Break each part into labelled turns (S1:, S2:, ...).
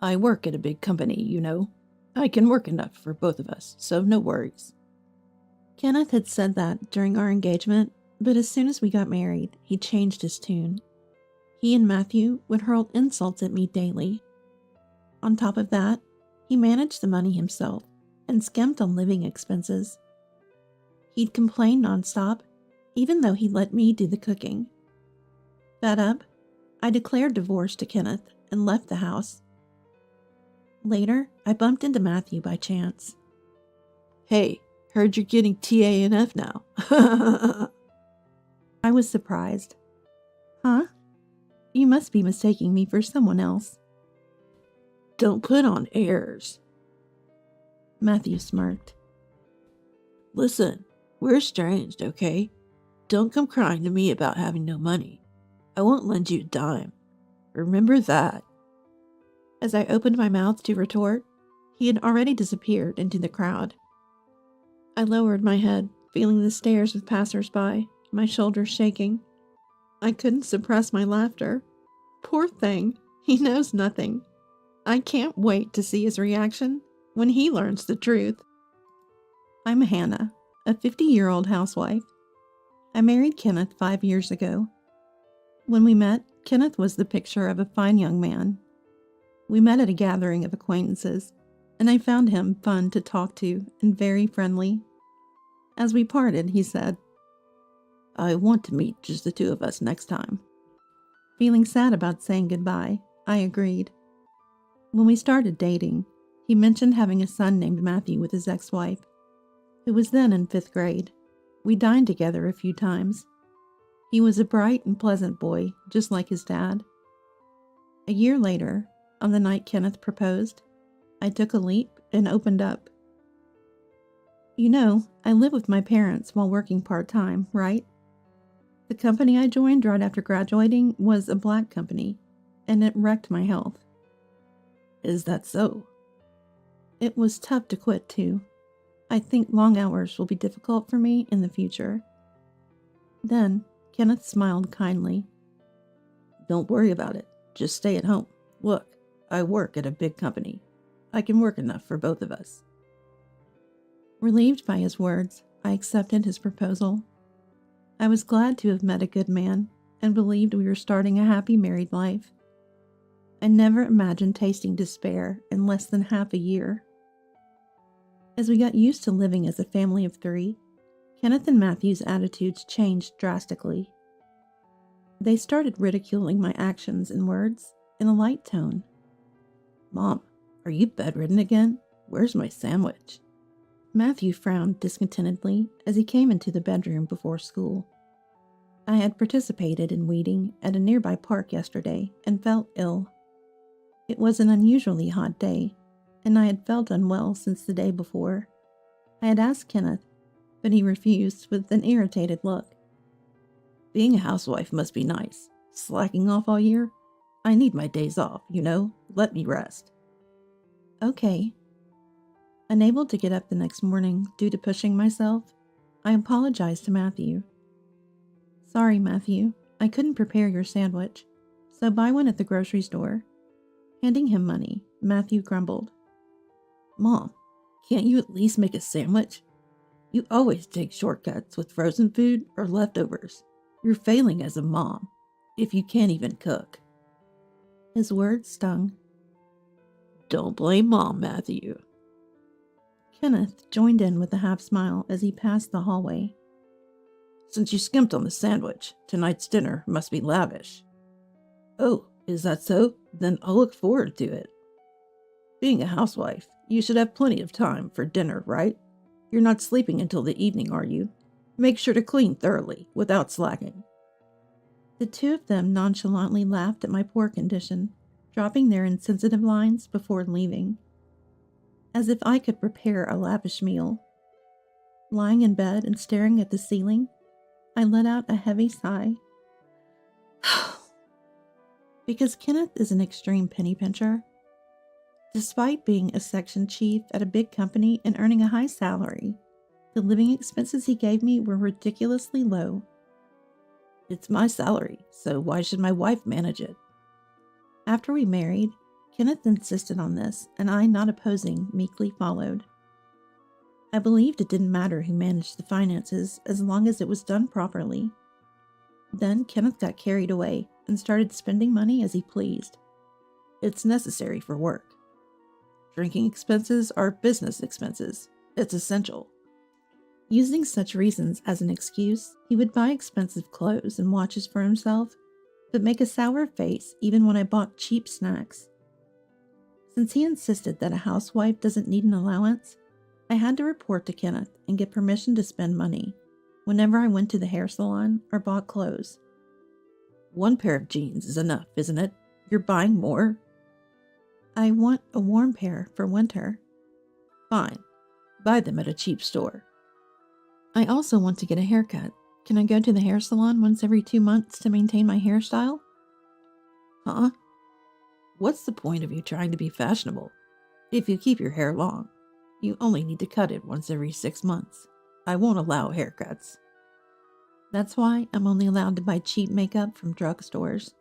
S1: I work at a big company, you know. I can work enough for both of us, so no worries.
S2: Kenneth had said that during our engagement, but as soon as we got married, he changed his tune. He and Matthew would hurl insults at me daily. On top of that, he managed the money himself and skimped on living expenses. He'd complain nonstop, even though he let me do the cooking. Fed up, I declared divorce to Kenneth and left the house. Later, I bumped into Matthew by chance.
S1: Hey, heard you're getting TANF now.
S2: I was surprised. Huh? You must be mistaking me for someone else.
S1: Don't put on airs.
S2: Matthew smirked.
S1: Listen, we're estranged, okay? Don't come crying to me about having no money. I won't lend you a dime. Remember that.
S2: As I opened my mouth to retort, he had already disappeared into the crowd. I lowered my head, feeling the stares of passers-by, my shoulders shaking. I couldn't suppress my laughter. Poor thing, he knows nothing. I can't wait to see his reaction when he learns the truth. I'm Hannah, a 50-year-old housewife. I married Kenneth 5 years ago. When we met, Kenneth was the picture of a fine young man. We met at a gathering of acquaintances, and I found him fun to talk to and very friendly. As we parted, he said,
S1: I want to meet just the two of us next time.
S2: Feeling sad about saying goodbye, I agreed. When we started dating, he mentioned having a son named Matthew with his ex-wife, who was then in 5th grade. We dined together a few times. He was a bright and pleasant boy, just like his dad. A year later, on the night Kenneth proposed, I took a leap and opened up. You know, I live with my parents while working part-time, right? The company I joined right after graduating was a black company, and it wrecked my health.
S1: Is that so?
S2: It was tough to quit, too. I think long hours will be difficult for me in the future. Then, Kenneth smiled kindly.
S1: Don't worry about it. Just stay at home. Look, I work at a big company. I can work enough for both of us.
S2: Relieved by his words, I accepted his proposal. I was glad to have met a good man and believed we were starting a happy married life. I never imagined tasting despair in less than half a year. As we got used to living as a family of 3, Kenneth and Matthew's attitudes changed drastically. They started ridiculing my actions and words in a light tone.
S1: Mom, are you bedridden again? Where's my sandwich?
S2: Matthew frowned discontentedly as he came into the bedroom before school. I had participated in weeding at a nearby park yesterday and felt ill. It was an unusually hot day, and I had felt unwell since the day before. I had asked Kenneth, but he refused with an irritated look.
S1: Being a housewife must be nice. Slacking off all year? I need my days off, you know? Let me rest.
S2: Okay. Unable to get up the next morning due to pushing myself, I apologized to Matthew. Sorry, Matthew, I couldn't prepare your sandwich, so buy one at the grocery store. Handing him money, Matthew grumbled.
S1: Mom, can't you at least make a sandwich? You always take shortcuts with frozen food or leftovers. You're failing as a mom, if you can't even cook.
S2: His words stung.
S1: Don't blame Mom, Matthew.
S2: Kenneth joined in with a half smile as he passed the hallway.
S1: Since you skimped on the sandwich, tonight's dinner must be lavish. Oh, is that so? Then I'll look forward to it. Being a housewife, you should have plenty of time for dinner, right? You're not sleeping until the evening, are you? Make sure to clean thoroughly, without slacking.
S2: The two of them nonchalantly laughed at my poor condition, dropping their insensitive lines before leaving. As if I could prepare a lavish meal. Lying in bed and staring at the ceiling, I let out a heavy sigh. Because Kenneth is an extreme penny pincher. Despite being a section chief at a big company and earning a high salary, the living expenses he gave me were ridiculously low.
S1: It's my salary, so why should my wife manage it?
S2: After we married, Kenneth insisted on this, and I, not opposing, meekly followed. I believed it didn't matter who managed the finances as long as it was done properly. Then Kenneth got carried away and started spending money as he pleased.
S1: It's necessary for work. Drinking expenses are business expenses. It's essential.
S2: Using such reasons as an excuse, he would buy expensive clothes and watches for himself, but make a sour face even when I bought cheap snacks. Since he insisted that a housewife doesn't need an allowance, I had to report to Kenneth and get permission to spend money whenever I went to the hair salon or bought clothes.
S1: One pair of jeans is enough, isn't it? You're buying more?
S2: I want a warm pair for winter.
S1: Fine. Buy them at a cheap store.
S2: I also want to get a haircut. Can I go to the hair salon once every 2 months to maintain my hairstyle?
S1: Huh? What's the point of you trying to be fashionable? If you keep your hair long, you only need to cut it once every 6 months. I won't allow haircuts.
S2: That's why I'm only allowed to buy cheap makeup from drugstores.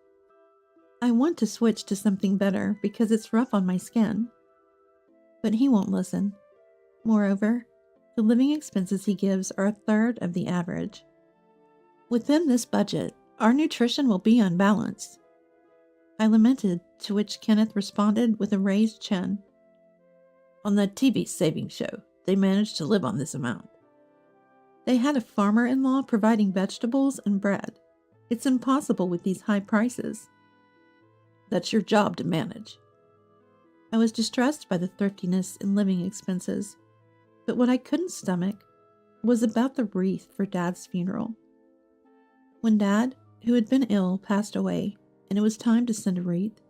S2: I want to switch to something better because it's rough on my skin. But he won't listen. Moreover, the living expenses he gives are a third of the average. Within this budget, our nutrition will be unbalanced. I lamented, to which Kenneth responded with a raised chin.
S1: On that TV savings show, they managed to live on this amount.
S2: They had a farmer-in-law providing vegetables and bread. It's impossible with these high prices.
S1: That's your job to manage.
S2: I was distressed by the thriftiness in living expenses, but what I couldn't stomach was about the wreath for Dad's funeral. When Dad, who had been ill, passed away, and it was time to send a wreath,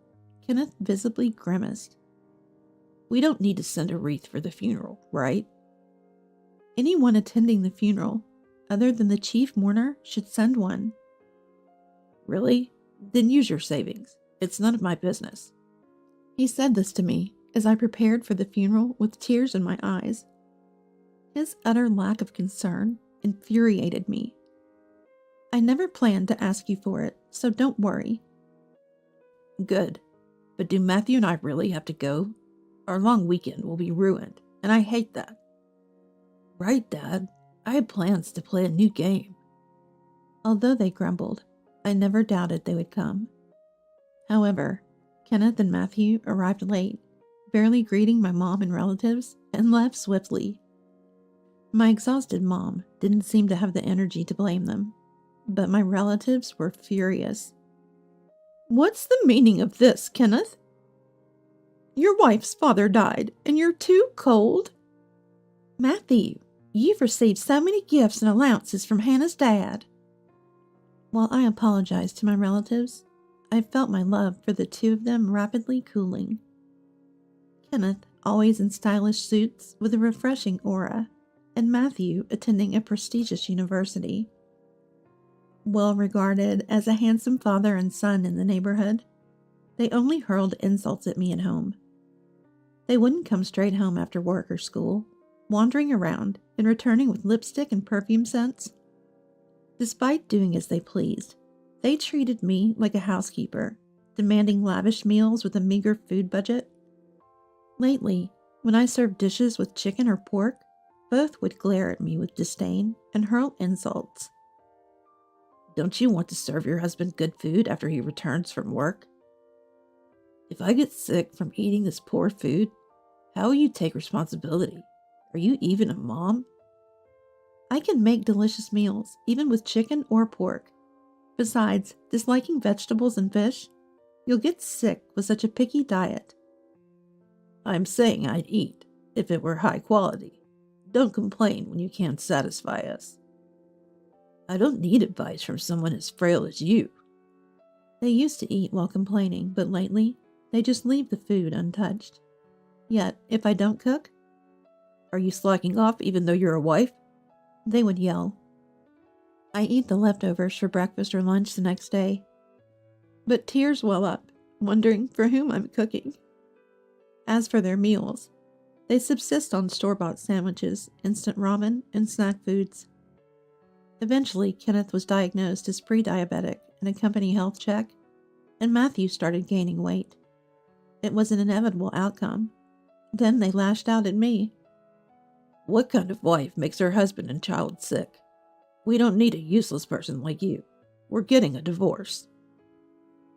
S2: Kenneth visibly grimaced.
S1: We don't need to send a wreath for the funeral, right?
S2: Anyone attending the funeral, other than the chief mourner, should send one.
S1: Really? Then use your savings. It's none of my business.
S2: He said this to me as I prepared for the funeral with tears in my eyes. His utter lack of concern infuriated me. I never planned to ask you for it, so don't worry.
S1: Good. But do Matthew and I really have to go? Our long weekend will be ruined, and I hate that. Right, Dad? I had plans to play a new game.
S2: Although they grumbled, I never doubted they would come. However, Kenneth and Matthew arrived late, barely greeting my mom and relatives, and left swiftly. My exhausted mom didn't seem to have the energy to blame them, but my relatives were furious. What's the meaning of this, Kenneth? Your wife's father died, and you're too cold? Matthew, you've received so many gifts and allowances from Hannah's dad. While I apologized to my relatives, I felt my love for the two of them rapidly cooling. Kenneth, always in stylish suits with a refreshing aura, and Matthew attending a prestigious university. Well regarded as a handsome father and son in the neighborhood, they only hurled insults at me at home. They wouldn't come straight home after work or school, wandering around and returning with lipstick and perfume scents. Despite doing as they pleased, they treated me like a housekeeper, demanding lavish meals with a meager food budget. Lately, when I served dishes with chicken or pork, both would glare at me with disdain and hurl insults.
S1: Don't you want to serve your husband good food after he returns from work? If I get sick from eating this poor food, how will you take responsibility? Are you even a mom?
S2: I can make delicious meals, even with chicken or pork. Besides, disliking vegetables and fish, you'll get sick with such a picky diet.
S1: I'm saying I'd eat, if it were high quality. Don't complain when you can't satisfy us. I don't need advice from someone as frail as you.
S2: They used to eat while complaining, but lately, they just leave the food untouched. Yet, if I don't cook,
S1: are you slacking off even though you're a wife?
S2: They would yell. I eat the leftovers for breakfast or lunch the next day. But tears well up, wondering for whom I'm cooking. As for their meals, they subsist on store-bought sandwiches, instant ramen, and snack foods. Eventually, Kenneth was diagnosed as pre-diabetic and a company health check, and Matthew started gaining weight. It was an inevitable outcome. Then they lashed out at me.
S1: What kind of wife makes her husband and child sick? We don't need a useless person like you. We're getting a divorce.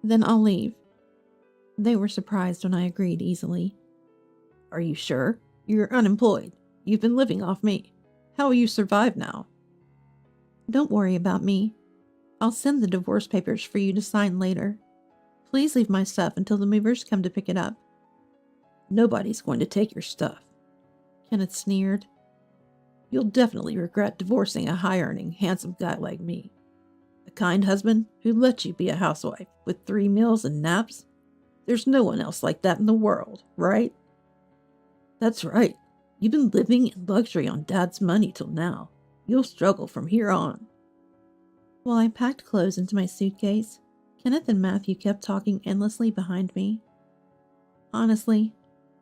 S2: Then I'll leave. They were surprised when I agreed easily.
S1: Are you sure? You're unemployed. You've been living off me. How will you survive now?
S2: Don't worry about me. I'll send the divorce papers for you to sign later. Please leave my stuff until the movers come to pick it up.
S1: Nobody's going to take your stuff.
S2: Kenneth sneered.
S1: You'll definitely regret divorcing a high-earning, handsome guy like me. A kind husband who lets you be a housewife with 3 meals and naps. There's no one else like that in the world, right? That's right. You've been living in luxury on Dad's money till now. You'll struggle from here on.
S2: While I packed clothes into my suitcase, Kenneth and Matthew kept talking endlessly behind me. Honestly,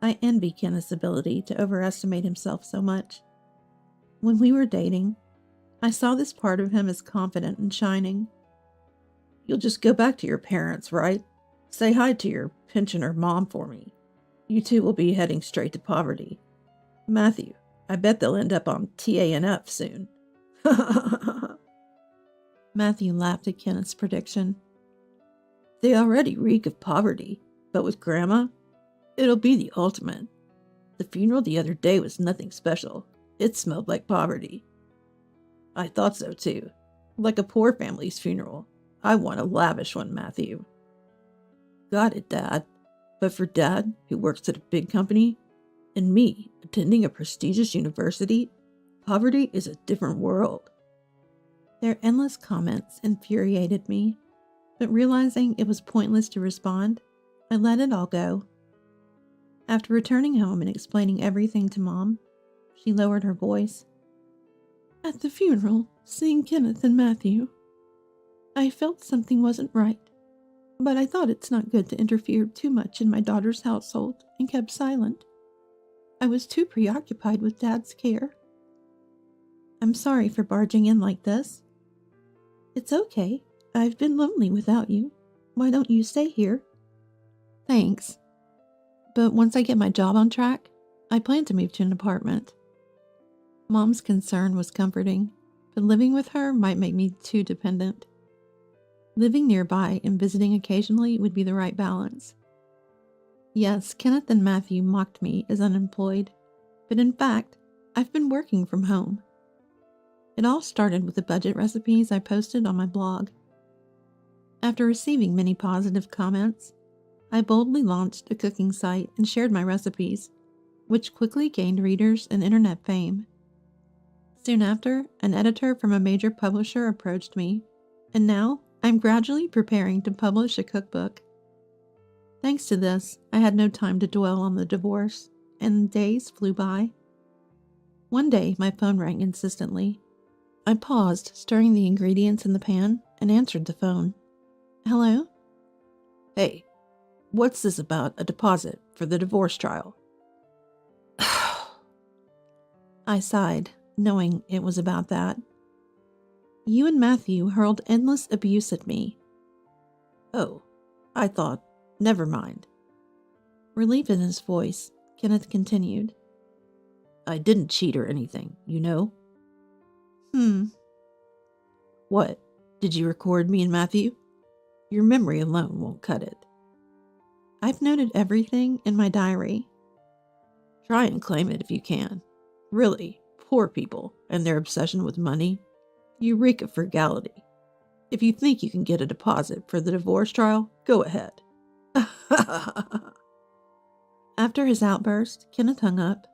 S2: I envy Kenneth's ability to overestimate himself so much. When we were dating, I saw this part of him as confident and shining.
S1: You'll just go back to your parents, right? Say hi to your pensioner mom for me. You two will be heading straight to poverty. Matthew, I bet they'll end up on TANF soon.
S2: Matthew laughed at Kenneth's prediction.
S1: They already reek of poverty, but with Grandma, it'll be the ultimate. The funeral the other day was nothing special. It smelled like poverty. I thought so too. Like a poor family's funeral. I want a lavish one, Matthew. Got it, Dad. But for Dad, who works at a big company, and me, attending a prestigious university, poverty is a different world.
S2: Their endless comments infuriated me, but realizing it was pointless to respond, I let it all go. After returning home and explaining everything to Mom, she lowered her voice. At the funeral, seeing Kenneth and Matthew, I felt something wasn't right, but I thought it's not good to interfere too much in my daughter's household and kept silent. I was too preoccupied with Dad's care. I'm sorry for barging in like this. It's okay. I've been lonely without you. Why don't you stay here? Thanks. But once I get my job on track, I plan to move to an apartment. Mom's concern was comforting, but living with her might make me too dependent. Living nearby and visiting occasionally would be the right balance. Yes, Kenneth and Matthew mocked me as unemployed, but in fact, I've been working from home. It all started with the budget recipes I posted on my blog. After receiving many positive comments, I boldly launched a cooking site and shared my recipes, which quickly gained readers and internet fame. Soon after, an editor from a major publisher approached me, and now I'm gradually preparing to publish a cookbook. Thanks to this, I had no time to dwell on the divorce, and days flew by. One day, my phone rang insistently. I paused, stirring the ingredients in the pan, and answered the phone. Hello?
S1: Hey, what's this about a deposit for the divorce trial?
S2: I sighed, knowing it was about that. You and Matthew hurled endless abuse at me.
S1: Oh, I thought, never mind.
S2: Relief in his voice, Kenneth continued.
S1: I didn't cheat or anything, you know? What? Did you record me and Matthew? Your memory alone won't cut it.
S2: I've noted everything in my diary.
S1: Try and claim it if you can. Really, poor people and their obsession with money, you reek of frugality. If you think you can get a deposit for the divorce trial, go ahead.
S2: After his outburst, Kenneth hung up.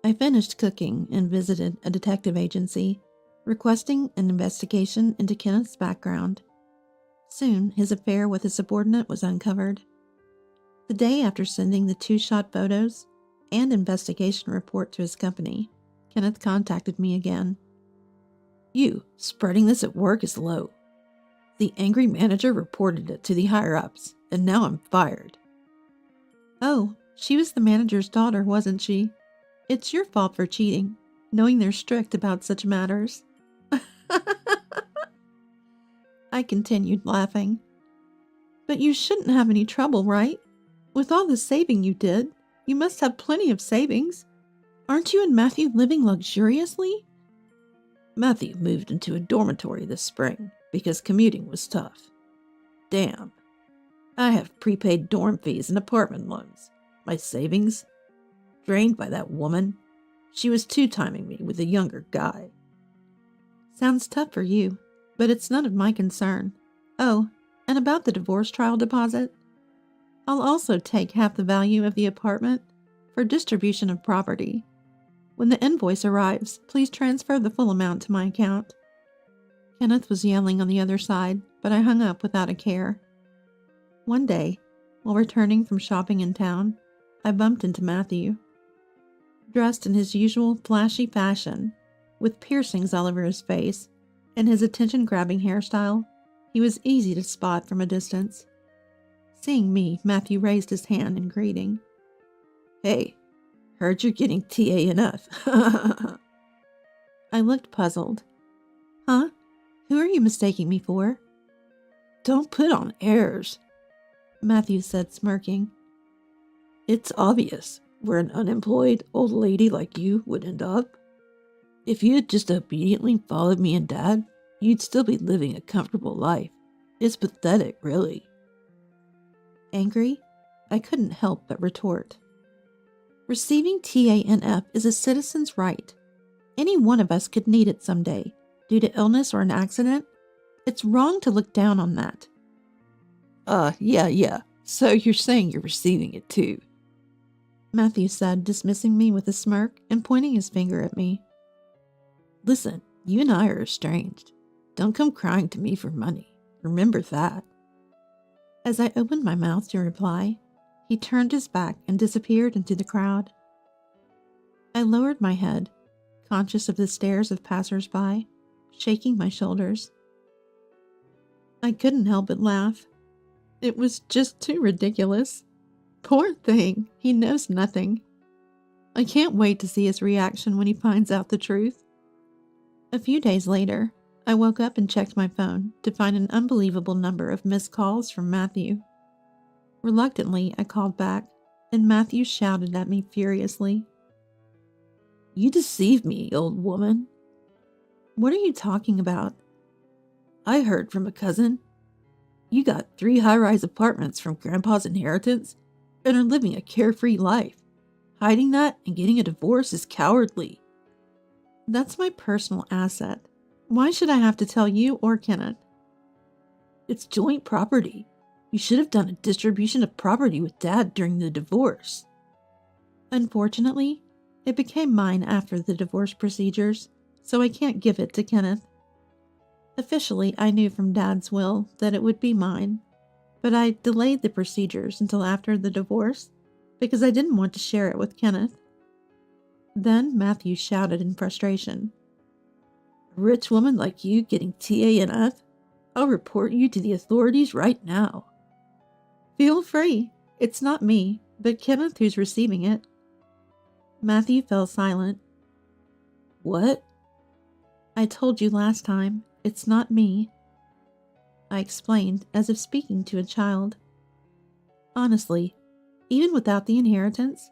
S2: I finished cooking and visited a detective agency, requesting an investigation into Kenneth's background. Soon, his affair with his subordinate was uncovered. The day after sending the 2-shot photos and investigation report to his company, Kenneth contacted me again.
S1: You, spreading this at work is low. The angry manager reported it to the higher-ups, and now I'm fired.
S2: Oh, she was the manager's daughter, wasn't she? It's your fault for cheating, knowing they're strict about such matters. I continued laughing. But you shouldn't have any trouble, right? With all the saving you did, you must have plenty of savings. Aren't you and Matthew living luxuriously?
S1: Matthew moved into a dormitory this spring because commuting was tough. Damn. I have prepaid dorm fees and apartment loans. My savings? Drained by that woman. She was two-timing me with a younger guy.
S2: Sounds tough for you, but it's none of my concern. Oh, and about the divorce trial deposit? I'll also take half the value of the apartment for distribution of property. When the invoice arrives, please transfer the full amount to my account. Kenneth was yelling on the other side, but I hung up without a care. One day, while returning from shopping in town, I bumped into Matthew. Dressed in his usual flashy fashion, with piercings all over his face, and his attention-grabbing hairstyle, he was easy to spot from a distance. Seeing me, Matthew raised his hand in greeting.
S1: Hey, heard you're getting TANF.
S2: I looked puzzled. Huh? Who are you mistaking me for?
S1: Don't put on airs,
S2: Matthew said, smirking.
S1: It's obvious where an unemployed old lady like you would end up. If you had just obediently followed me and Dad, you'd still be living a comfortable life. It's pathetic, really.
S2: Angry, I couldn't help but retort. Receiving TANF is a citizen's right. Any one of us could need it someday, due to illness or an accident. It's wrong to look down on that.
S1: Yeah. So you're saying you're receiving it too?
S2: Matthew said, dismissing me with a smirk and pointing his finger at me.
S1: Listen, you and I are estranged. Don't come crying to me for money. Remember that.
S2: As I opened my mouth to reply, he turned his back and disappeared into the crowd. I lowered my head, conscious of the stares of passers-by, shaking my shoulders. I couldn't help but laugh. It was just too ridiculous. Poor thing, he knows nothing. I can't wait to see his reaction when he finds out the truth. A few days later, I woke up and checked my phone to find an unbelievable number of missed calls from Matthew. Reluctantly, I called back, and Matthew shouted at me furiously.
S1: You deceived me, old woman.
S2: What are you talking about?
S1: I heard from a cousin. You got 3 high-rise apartments from Grandpa's inheritance and are living a carefree life. Hiding that and getting a divorce is cowardly.
S2: That's my personal asset. Why should I have to tell you or Kenneth?
S1: It's joint property. You should have done a distribution of property with Dad during the divorce.
S2: Unfortunately, it became mine after the divorce procedures, so I can't give it to Kenneth. Officially, I knew from Dad's will that it would be mine, but I delayed the procedures until after the divorce because I didn't want to share it with Kenneth. Then Matthew shouted in frustration.
S1: A rich woman like you getting TANF? I'll report you to the authorities right now.
S2: Feel free. It's not me, but Kenneth who's receiving it. Matthew fell silent.
S1: What?
S2: I told you last time, it's not me. I explained as if speaking to a child. Honestly, even without the inheritance,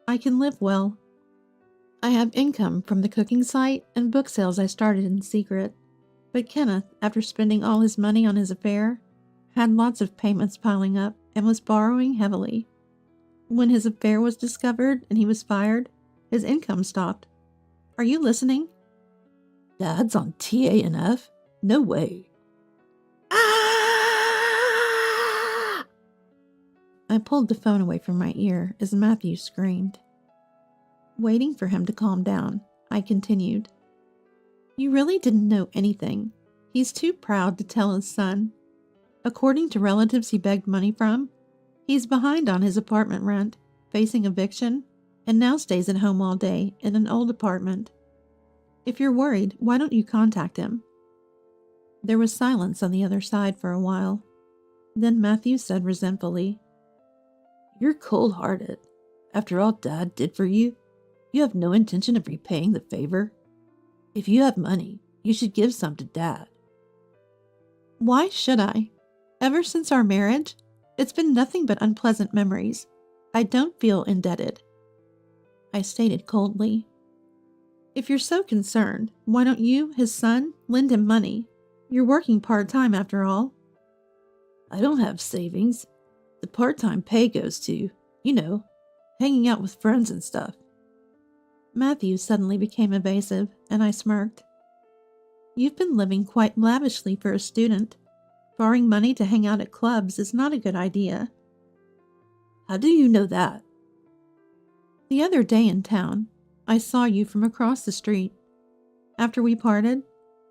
S2: I can live well. I have income from the cooking site and book sales I started in secret, but Kenneth, after spending all his money on his affair, had lots of payments piling up and was borrowing heavily. When his affair was discovered and he was fired, his income stopped. Are you listening?
S1: Dad's on TANF? No way.
S2: Ah! I pulled the phone away from my ear as Matthew screamed. Waiting for him to calm down, I continued. You really didn't know anything. He's too proud to tell his son. According to relatives he begged money from, he's behind on his apartment rent, facing eviction, and now stays at home all day in an old apartment. If you're worried, why don't you contact him? There was silence on the other side for a while. Then Matthew said resentfully,
S1: You're cold-hearted. After all Dad did for you, you have no intention of repaying the favor. If you have money, you should give some to Dad.
S2: Why should I? Ever since our marriage, It's been nothing but unpleasant memories. I don't feel indebted," I stated coldly. "If you're so concerned, why don't you, his son, lend him money? You're working part-time after all."
S1: I don't have savings. The part-time pay goes to, hanging out with friends and stuff.
S2: Matthew suddenly became evasive, and I smirked. "You've been living quite lavishly for a student. Borrowing money to hang out at clubs is not a good idea."
S1: How do you know that?
S2: "The other day in town, I saw you from across the street. After we parted,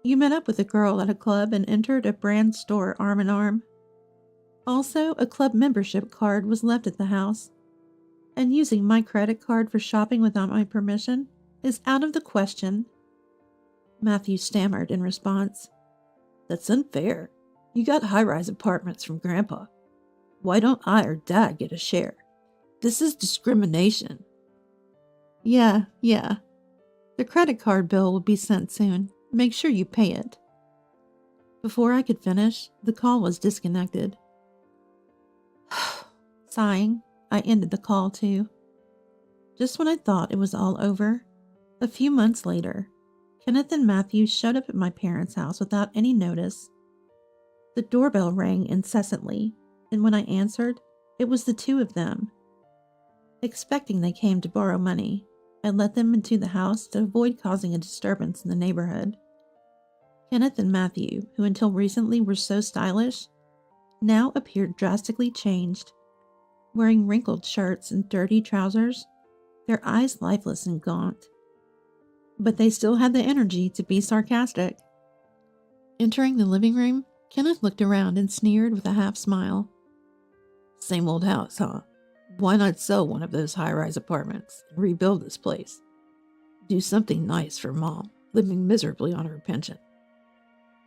S2: you met up with a girl at a club and entered a brand store arm in arm. Also, a club membership card was left at the house, and using my credit card for shopping without my permission is out of the question."
S1: Matthew stammered in response. That's unfair. You got high-rise apartments from Grandpa. Why don't I or Dad get a share? This is discrimination.
S2: Yeah. The credit card bill will be sent soon. Make sure you pay it." Before I could finish, the call was disconnected. Sighing, I ended the call too. Just when I thought it was all over, a few months later, Kenneth and Matthew showed up at my parents' house without any notice. The doorbell rang incessantly, and when I answered, it was the two of them. Expecting they came to borrow money, I let them into the house to avoid causing a disturbance in the neighborhood. Kenneth and Matthew, who until recently were so stylish, now appeared drastically changed. Wearing wrinkled shirts and dirty trousers, their eyes lifeless and gaunt. But they still had the energy to be sarcastic. Entering the living room, Kenneth looked around and sneered with a half-smile.
S1: Same old house, huh? Why not sell one of those high-rise apartments and rebuild this place? Do something nice for Mom, living miserably on her pension.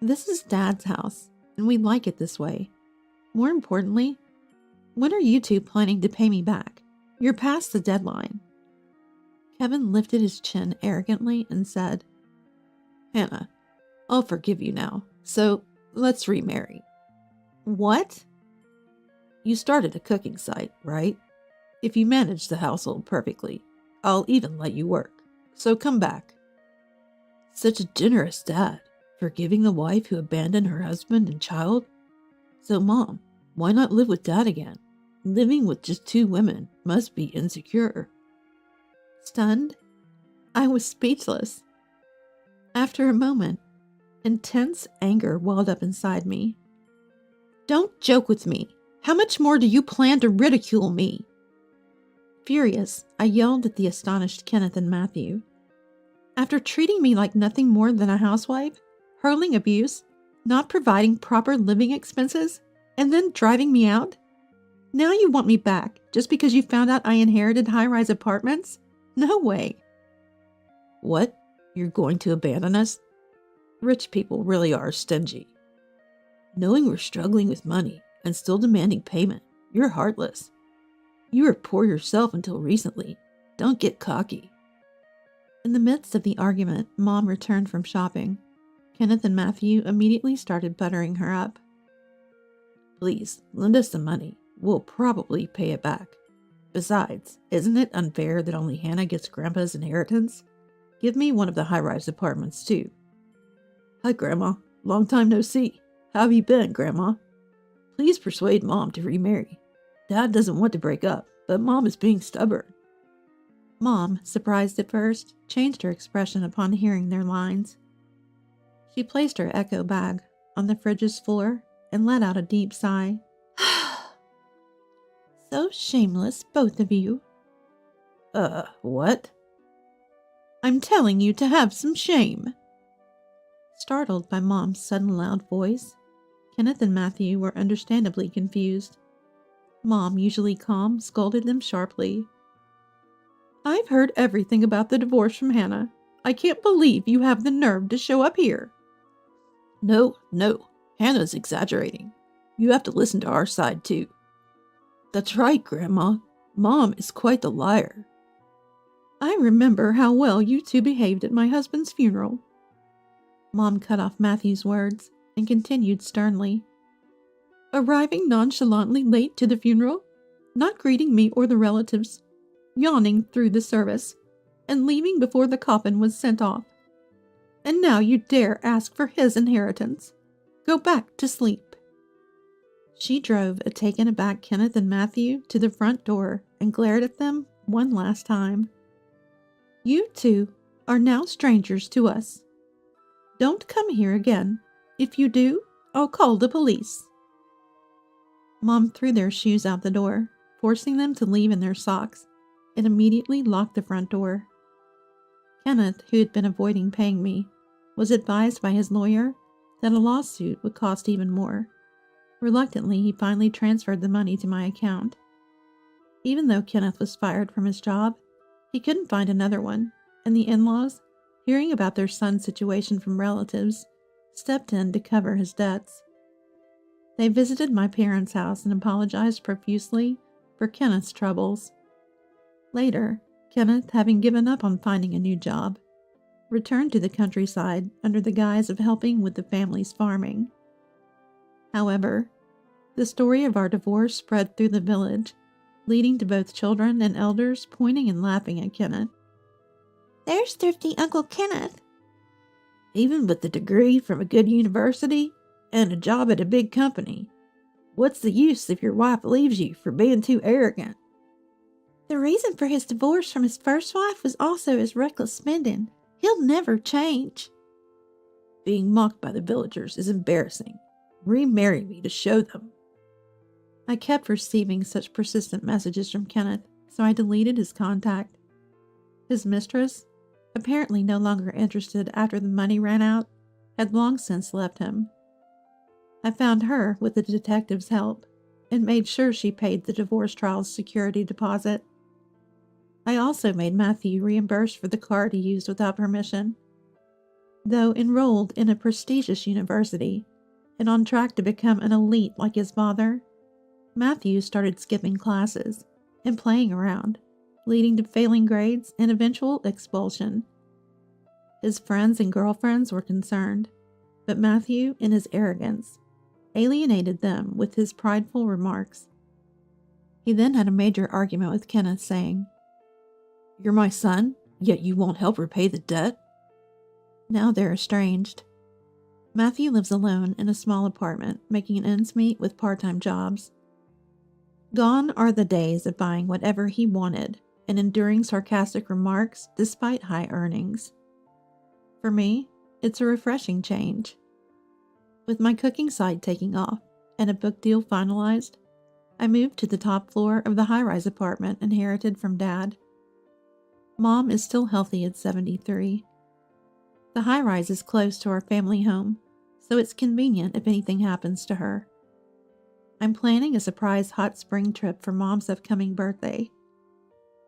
S2: This is Dad's house, and we like it this way. More importantly, when are you two planning to pay me back? You're past the deadline." Kevin lifted his chin arrogantly and said,
S1: Hannah, I'll forgive you now, so let's remarry.
S2: "What?"
S1: You started a cooking site, right? If you manage the household perfectly, I'll even let you work. So come back. Such a generous dad, forgiving the wife who abandoned her husband and child. So Mom, why not live with Dad again? Living with just two women must be insecure.
S2: Stunned, I was speechless. After a moment, intense anger welled up inside me. "Don't joke with me. How much more do you plan to ridicule me?" Furious, I yelled at the astonished Kenneth and Matthew. "After treating me like nothing more than a housewife, hurling abuse, not providing proper living expenses, and then driving me out? Now you want me back just because you found out I inherited high-rise apartments? No way."
S1: What? You're going to abandon us? Rich people really are stingy. Knowing we're struggling with money and still demanding payment, you're heartless. You were poor yourself until recently. Don't get cocky.
S2: In the midst of the argument, Mom returned from shopping. Kenneth and Matthew immediately started buttering her up.
S1: Please, lend us the money. We'll probably pay it back. Besides, isn't it unfair that only Hannah gets Grandpa's inheritance? Give me one of the high-rise apartments, too. Hi, Grandma. Long time no see. How have you been, Grandma? Please persuade Mom to remarry. Dad doesn't want to break up, but Mom is being stubborn.
S2: Mom, surprised at first, changed her expression upon hearing their lines. She placed her echo bag on the fridge's floor and let out a deep sigh. "So shameless, both of you."
S1: What?
S2: "I'm telling you to have some shame." Startled by Mom's sudden loud voice, Kenneth and Matthew were understandably confused. Mom, usually calm, scolded them sharply. "I've heard everything about the divorce from Hannah. I can't believe you have the nerve to show up here."
S1: No. Hannah's exaggerating. You have to listen to our side, too. That's right, Grandma. Mom is quite the liar.
S2: "I remember how well you two behaved at my husband's funeral." Mom cut off Matthew's words and continued sternly. arriving nonchalantly late to the funeral, not greeting me or the relatives, yawning through the service, and leaving before the coffin was sent off. And now you dare ask for his inheritance. Go back to sleep." She drove a taken aback Kenneth and Matthew to the front door and glared at them one last time. "You two are now strangers to us. Don't come here again. If you do, I'll call the police." Mom threw their shoes out the door, forcing them to leave in their socks, and immediately locked the front door. Kenneth, who had been avoiding paying me, was advised by his lawyer that a lawsuit would cost even more. Reluctantly, he finally transferred the money to my account. Even though Kenneth was fired from his job, he couldn't find another one, and the in-laws, hearing about their son's situation from relatives, stepped in to cover his debts. They visited my parents' house and apologized profusely for Kenneth's troubles. Later, Kenneth, having given up on finding a new job, returned to the countryside under the guise of helping with the family's farming. However, the story of our divorce spread through the village, leading to both children and elders pointing and laughing at Kenneth. "There's thrifty Uncle Kenneth."
S1: Even with the degree from a good university and a job at a big company, what's the use if your wife leaves you for being too arrogant?
S2: "The reason for his divorce from his first wife was also his reckless spending. He'll never change."
S1: Being mocked by the villagers is embarrassing. Remarry me to show them."
S2: I kept receiving such persistent messages from Kenneth, so I deleted his contact. His mistress, apparently no longer interested after the money ran out, had long since left him. I found her with the detective's help and made sure she paid the divorce trial's security deposit. I also made Matthew reimburse for the card he used without permission. Though enrolled in a prestigious university and on track to become an elite like his father, Matthew started skipping classes and playing around, leading to failing grades and eventual expulsion. His friends and girlfriends were concerned, but Matthew, in his arrogance, alienated them with his prideful remarks. He then had a major argument with Kenneth, saying,
S1: "You're my son, yet you won't help repay the debt?"
S2: Now they're estranged. Matthew lives alone in a small apartment, making ends meet with part-time jobs. Gone are the days of buying whatever he wanted and enduring sarcastic remarks despite high earnings. For me, it's a refreshing change. With my cooking side taking off and a book deal finalized, I moved to the top floor of the high-rise apartment inherited from Dad. Mom is still healthy at 73. The high-rise is close to our family home, so it's convenient if anything happens to her. I'm planning a surprise hot spring trip for Mom's upcoming birthday.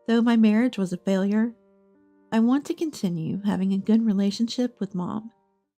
S2: Though my marriage was a failure, I want to continue having a good relationship with Mom.